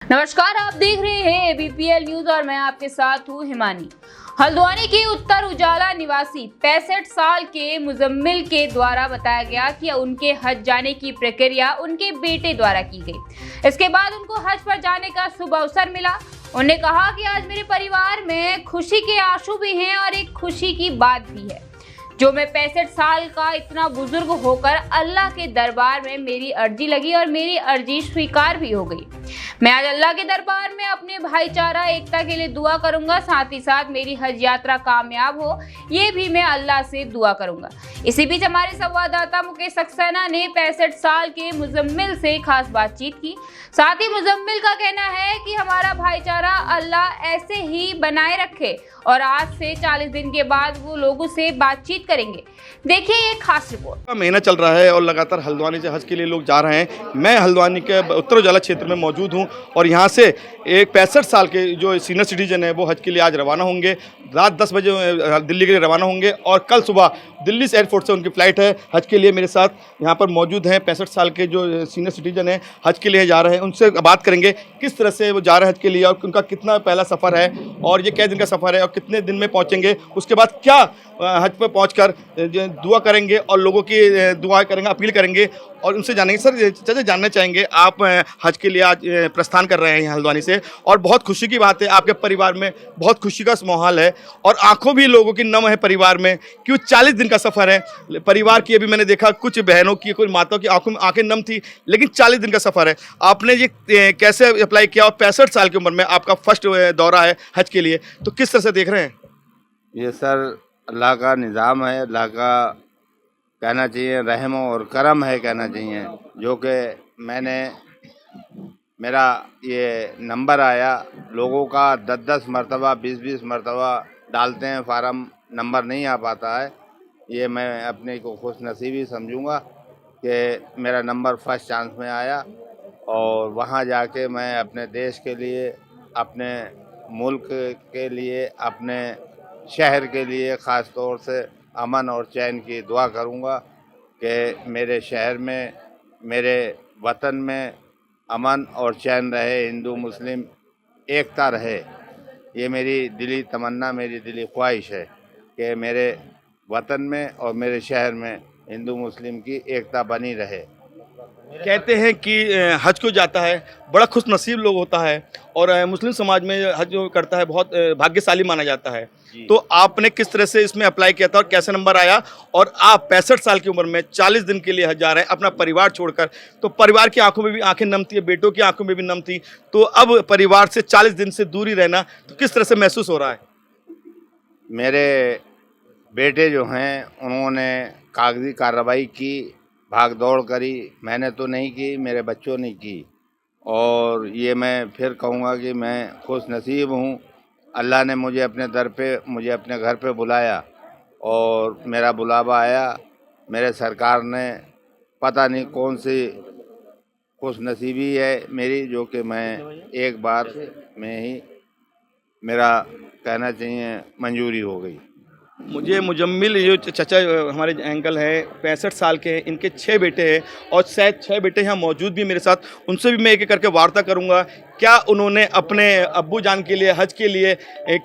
नमस्कार, आप देख रहे हैं बीपीएल न्यूज और मैं आपके साथ हूं हिमानी। हल्द्वानी के उत्तर उजाला निवासी 65 साल के मुजम्मिल के द्वारा बताया गया कि उनके हज जाने की प्रक्रिया उनके बेटे द्वारा की गई। इसके बाद उनको हज पर जाने का शुभ अवसर मिला। उन्होंने कहा कि आज मेरे परिवार में खुशी के आंसू भी हैं और एक खुशी की बात भी है जो मैं 65 साल का इतना बुजुर्ग होकर अल्लाह के दरबार में मेरी अर्जी लगी और मेरी अर्जी स्वीकार भी हो गई। मैं आज अल्लाह के दरबार में अपने भाईचारा एकता के लिए दुआ करूंगा, साथ ही साथ मेरी हज यात्रा कामयाब हो ये भी मैं अल्लाह से दुआ करूंगा। इसी बीच हमारे संवाददाता मुकेश सक्सेना ने 65 साल के मुजम्मिल से खास बातचीत की। साथ ही मुजम्मिल का कहना है कि हमारा भाईचारा अल्लाह ऐसे ही बनाए रखे और आज से 40 दिन के बाद वो लोगों से बातचीत करेंगे। देखिए ये खास रिपोर्ट। महीना चल रहा है और लगातार हल्द्वानी से हज के लिए लोग जा रहे हैं। मैं हल्द्वानी के उत्तर उजाला क्षेत्र में मौजूद हूं और यहां से एक 65 साल के जो सीनियर सिटीजन है वो हज के लिए आज रवाना होंगे। रात 10 बजे दिल्ली के लिए रवाना होंगे और कल सुबह दिल्ली से एयरपोर्ट से उनकी फ़्लाइट है हज के लिए। मेरे साथ यहाँ पर मौजूद हैं 65 साल के जो सीनियर सिटीजन हैं हज के लिए जा रहे हैं। उनसे बात करेंगे किस तरह से वो जा रहे हैं हज के लिए और उनका कितना पहला सफ़र है और ये कै दिन का सफ़र है और कितने दिन में पहुँचेंगे, उसके बाद क्या हज पर पहुँचकर दुआ करेंगे और लोगों की दुआ करेंगे, अपील करेंगे और उनसे जानेंगे। सर चाचा जानना चाहेंगे, आप हज के लिए आज प्रस्थान कर रहे हैं यहाँ हल्द्वानी से और बहुत खुशी की बात है, आपके परिवार में बहुत खुशी का माहौल है और आंखों भी लोगों की नम है परिवार में, क्यों 40 दिन का सफ़र है परिवार की। अभी मैंने देखा कुछ बहनों की, कुछ माताओं की आंखों में आंखें नम थी, लेकिन 40 दिन का सफ़र है। आपने ये कैसे अप्लाई किया और 65 साल की उम्र में आपका फर्स्ट दौरा है हज के लिए, तो किस तरह से देख रहे हैं? ये सर अल्लाह का निज़ाम है, अल्लाह का कहना चाहिए रहम और करम है कहना चाहिए, जो कि मेरा ये नंबर आया। लोगों का 10-10 मरतबा 20-20 मरतबा डालते हैं फार्म, नंबर नहीं आ पाता है। ये मैं अपने को खुश नसीबी समझूंगा कि मेरा नंबर फर्स्ट चांस में आया और वहाँ जाके मैं अपने देश के लिए, अपने मुल्क के लिए, अपने शहर के लिए ख़ास तौर से अमन और चैन की दुआ करूंगा कि मेरे शहर में, मेरे वतन में अमन और चैन रहे, हिंदू मुस्लिम एकता रहे। ये मेरी दिली तमन्ना, मेरी दिली ख्वाहिश है कि मेरे वतन में और मेरे शहर में हिंदू मुस्लिम की एकता बनी रहे। कहते हैं कि हज को जाता है बड़ा खुश नसीब लोग होता है और मुस्लिम समाज में हज जो करता है बहुत भाग्यशाली माना जाता है। तो आपने किस तरह से इसमें अप्लाई किया था और कैसे नंबर आया और आप 65 साल की उम्र में 40 दिन के लिए हज जा रहे हैं अपना परिवार छोड़कर, तो परिवार की आंखों में भी आंखें नम थी, बेटों की आंखों में भी नम थी, तो अब परिवार से 40 दिन से दूरी रहना तो किस तरह से महसूस हो रहा है? मेरे बेटे जो हैं उन्होंने कागजी कार्रवाई की, भाग दौड़ करी, मैंने तो नहीं की, मेरे बच्चों ने की। और ये मैं फिर कहूँगा कि मैं खुश नसीब हूँ, अल्लाह ने मुझे अपने दर पे, मुझे अपने घर पे बुलाया और मेरा बुलावा आया। मेरे सरकार ने पता नहीं कौन सी खुश नसीबी है मेरी, जो कि मैं एक बार में ही मेरा कहना चाहिए मंजूरी हो गई। मुझे मुजम्मिल जो चचा हमारे अंकल हैं 65 साल के हैं, इनके 6 बेटे हैं और शायद 6 बेटे यहाँ मौजूद भी मेरे साथ, उनसे भी मैं एक एक करके वार्ता करूँगा। क्या उन्होंने अपने अब्बू जान के लिए हज के लिए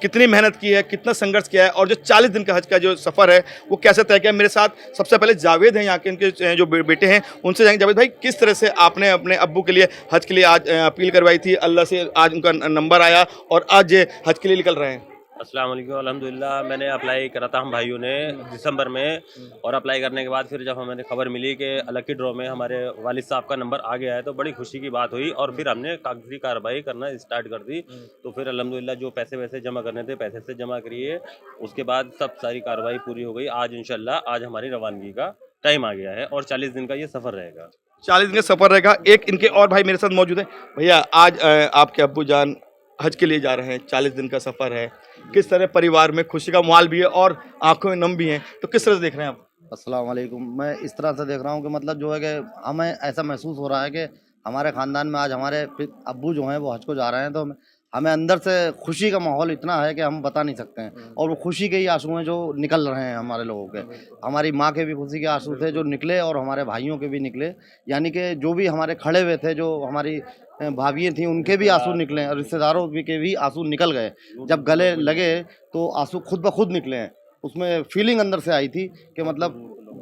कितनी मेहनत की है, कितना संघर्ष किया है और जो 40 दिन का हज का जो सफ़र है वो कैसे तय किया। मेरे साथ सबसे पहले जावेद हैं, यहाँ के इनके जो बेटे हैं, उनसे जाएंगे। जावेद भाई, किस तरह से आपने अपने अब्बू के लिए हज के लिए आज अपील करवाई थी, अल्लाह से आज उनका नंबर आया और आज हज के लिए निकल रहे हैं? अस्सलाम वालेकुम, अल्हम्दुलिल्लाह। मैंने अप्लाई करा था हम भाइयों ने दिसंबर में, और अप्लाई करने के बाद फिर जब हमें खबर मिली कि लकी ड्रॉ में हमारे वालिद साहब का नंबर आ गया है तो बड़ी खुशी की बात हुई और फिर हमने कागजी कार्रवाई करना स्टार्ट कर दी। तो फिर अल्हम्दुलिल्लाह जो पैसे वैसे जमा करने थे पैसे से जमा करिए, उसके बाद सब सारी कार्रवाई पूरी हो गई। आज इंशाल्लाह आज हमारी रवानगी का टाइम आ गया है और 40 दिन का ये सफ़र रहेगा। 40 दिन का सफ़र रहेगा। एक इनके और भाई मेरे साथ मौजूद है। भैया, आज आपके अब्बू जान हज के लिए जा रहे हैं, 40 दिन का सफ़र है, किस तरह परिवार में खुशी का माहौल भी है और आंखों में नम भी हैं, तो किस तरह से देख रहे हैं आप? अस्सलाम वालेकुम। मैं इस तरह से देख रहा हूँ कि मतलब जो है कि हमें ऐसा महसूस हो रहा है कि हमारे ख़ानदान में आज हमारे अब्बू जो हैं वो हज को जा रहे हैं, तो हमें अंदर से खुशी का माहौल इतना है कि हम बता नहीं सकते हैं। और वो खुशी के ही आंसू हैं जो निकल रहे हैं हमारे लोगों के। हमारी माँ के भी खुशी के आंसू थे जो निकले और हमारे भाइयों के भी निकले। यानी कि जो भी हमारे खड़े हुए थे, जो हमारी भाभियाँ थी, उनके भी आंसू निकले और रिश्तेदारों के भी आंसू निकल गए। जब गले लगे तो आंसू खुद ब खुद निकले हैं। उसमें फीलिंग अंदर से आई थी कि मतलब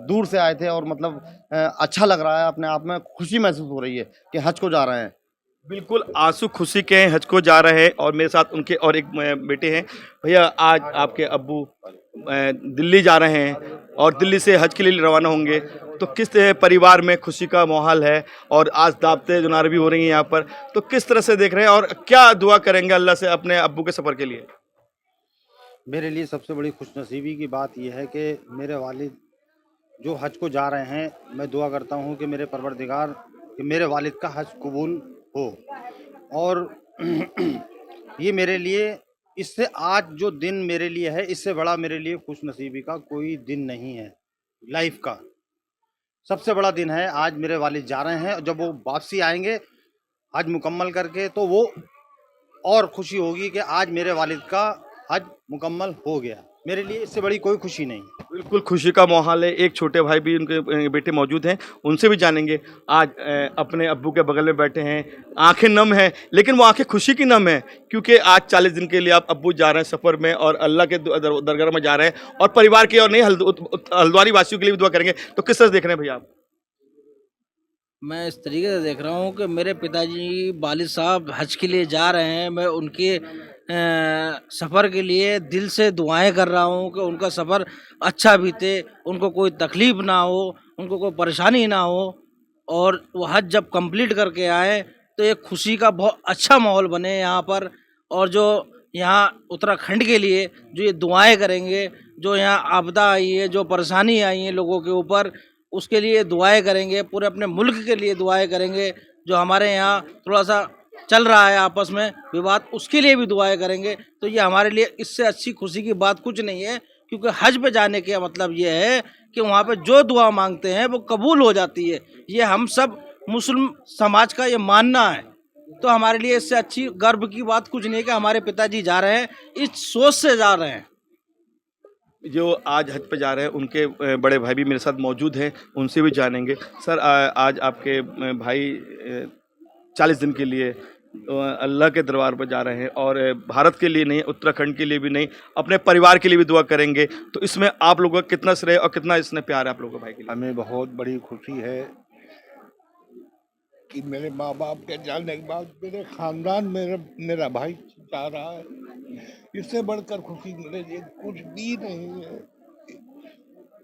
दूर से आए थे और मतलब अच्छा लग रहा है, अपने आप में खुशी महसूस हो रही है कि हज को जा रहे हैं। बिल्कुल आंसू खुशी के हैं, हज को जा रहे हैं। और मेरे साथ उनके और एक बेटे हैं। भैया, आज आपके अब्बू दिल्ली जा रहे हैं और दिल्ली से हज के लिए रवाना होंगे, तो किस परिवार में खुशी का माहौल है? और आज दावतें जुनार भी हो रही हैं यहाँ पर, तो किस तरह से देख रहे हैं और क्या दुआ करेंगे अल्लाह से अपने अब्बू के सफ़र के लिए? मेरे लिए सबसे बड़ी खुशनसीबी की बात यह है कि मेरे वालिद जो हज को जा रहे हैं, मैं दुआ करता हूँ कि मेरे परवरदिगार कि मेरे वालिद का हज कबूल हो। और ये मेरे लिए, इससे आज जो दिन मेरे लिए है, इससे बड़ा मेरे लिए खुशनसीबी का कोई दिन नहीं है। लाइफ का सबसे बड़ा दिन है आज। मेरे वालिद जा रहे हैं, जब वो वापसी आएंगे हज मुकम्मल करके, तो वो और खुशी होगी कि आज मेरे वालिद का हज मुकम्मल हो गया। मेरे लिए इससे बड़ी कोई खुशी नहीं। बिल्कुल खुशी का माहौल है। एक छोटे भाई भी, उनके बेटे मौजूद हैं, उनसे भी जानेंगे। आज अपने अब्बू के बगल में बैठे हैं, आंखें नम हैं, लेकिन वो आंखें खुशी की नम है क्योंकि आज 40 दिन के लिए आप अब्बू जा रहे हैं सफ़र में और अल्लाह के दरगाह में जा रहे हैं और परिवार के और नहीं हल्द्वानी वासियों के लिए भी दुआ करेंगे। तो किस तरह से देख रहे हैं भैया आप? मैं इस तरीके से देख रहा हूँ कि मेरे पिताजी वालिद साहब हज के लिए जा रहे हैं। मैं उनके सफ़र के लिए दिल से दुआएं कर रहा हूँ कि उनका सफ़र अच्छा बीते, उनको कोई तकलीफ़ ना हो, उनको कोई परेशानी ना हो, और वो हज जब कंप्लीट करके आए तो एक खुशी का बहुत अच्छा माहौल बने यहाँ पर। और जो यहाँ उत्तराखंड के लिए जो ये दुआएं करेंगे, जो यहाँ आपदा आई है, जो परेशानी आई है लोगों के ऊपर, उसके लिए दुआएं करेंगे। पूरे अपने मुल्क के लिए दुआएं करेंगे। जो हमारे यहाँ थोड़ा सा चल रहा है आपस में विवाद, उसके लिए भी दुआएं करेंगे। तो ये हमारे लिए इससे अच्छी खुशी की बात कुछ नहीं है, क्योंकि हज पे जाने का मतलब ये है कि वहाँ पे जो दुआ मांगते हैं वो कबूल हो जाती है। ये हम सब मुस्लिम समाज का ये मानना है। तो हमारे लिए इससे अच्छी गर्व की बात कुछ नहीं है कि हमारे पिताजी जा रहे हैं, इस सोच से जा रहे हैं। जो आज हज पे जा रहे हैं उनके बड़े भाई भी मेरे साथ मौजूद हैं, उनसे भी जानेंगे। सर, आज आपके भाई 40 दिन के लिए अल्लाह के दरबार पर जा रहे हैं और भारत के लिए नहीं, उत्तराखंड के लिए भी नहीं, अपने परिवार के लिए भी दुआ करेंगे। तो इसमें आप लोगों का कितना श्रेय और कितना इसमें प्यार है आप लोगों का भाई के लिए? हमें बहुत बड़ी खुशी है कि मेरे माँ बाप के जाने के बाद मेरे ख़ानदान मेरा भाई जा रहा है। इससे बढ़कर खुशी मेरे लिए कुछ भी नहीं है।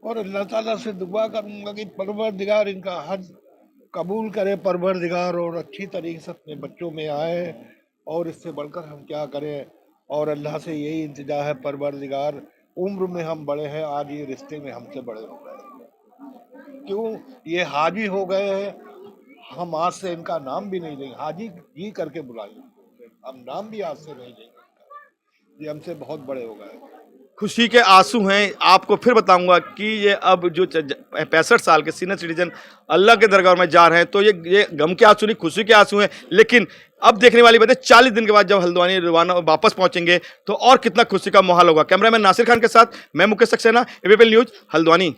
और अल्लाह ताला से दुआ करूँगा कि परवरदिगार इनका हज कबूल करे, परवरदिगार, और अच्छी तरीके से अपने बच्चों में आए। और इससे बढ़कर हम क्या करें। और अल्लाह से यही इंतजा है, परवरदिगार उम्र में हम बड़े हैं, आज ये रिश्ते में हमसे बड़े हो गए। क्यों ये हाजी हो गए हैं, हम आज से इनका नाम भी नहीं लेंगे। हाजी जी करके बुलाइए, हम नाम भी आज से नहीं लेंगे। ये हमसे बहुत बड़े हो गए। खुशी के आंसू हैं। आपको फिर बताऊंगा कि ये अब जो 65 साल के सीनियर सिटीजन अल्लाह के दरगाह में जा रहे हैं, तो ये गम के आंसू नहीं, खुशी के आंसू हैं। लेकिन अब देखने वाली बात है, 40 दिन के बाद जब हल्द्वानी रवाना वापस पहुंचेंगे तो और कितना खुशी का माहौल होगा। कैमरामैन नासिर खान के साथ मैं मुकेश सक्सेना, एबीपी न्यूज़, हल्द्वानी।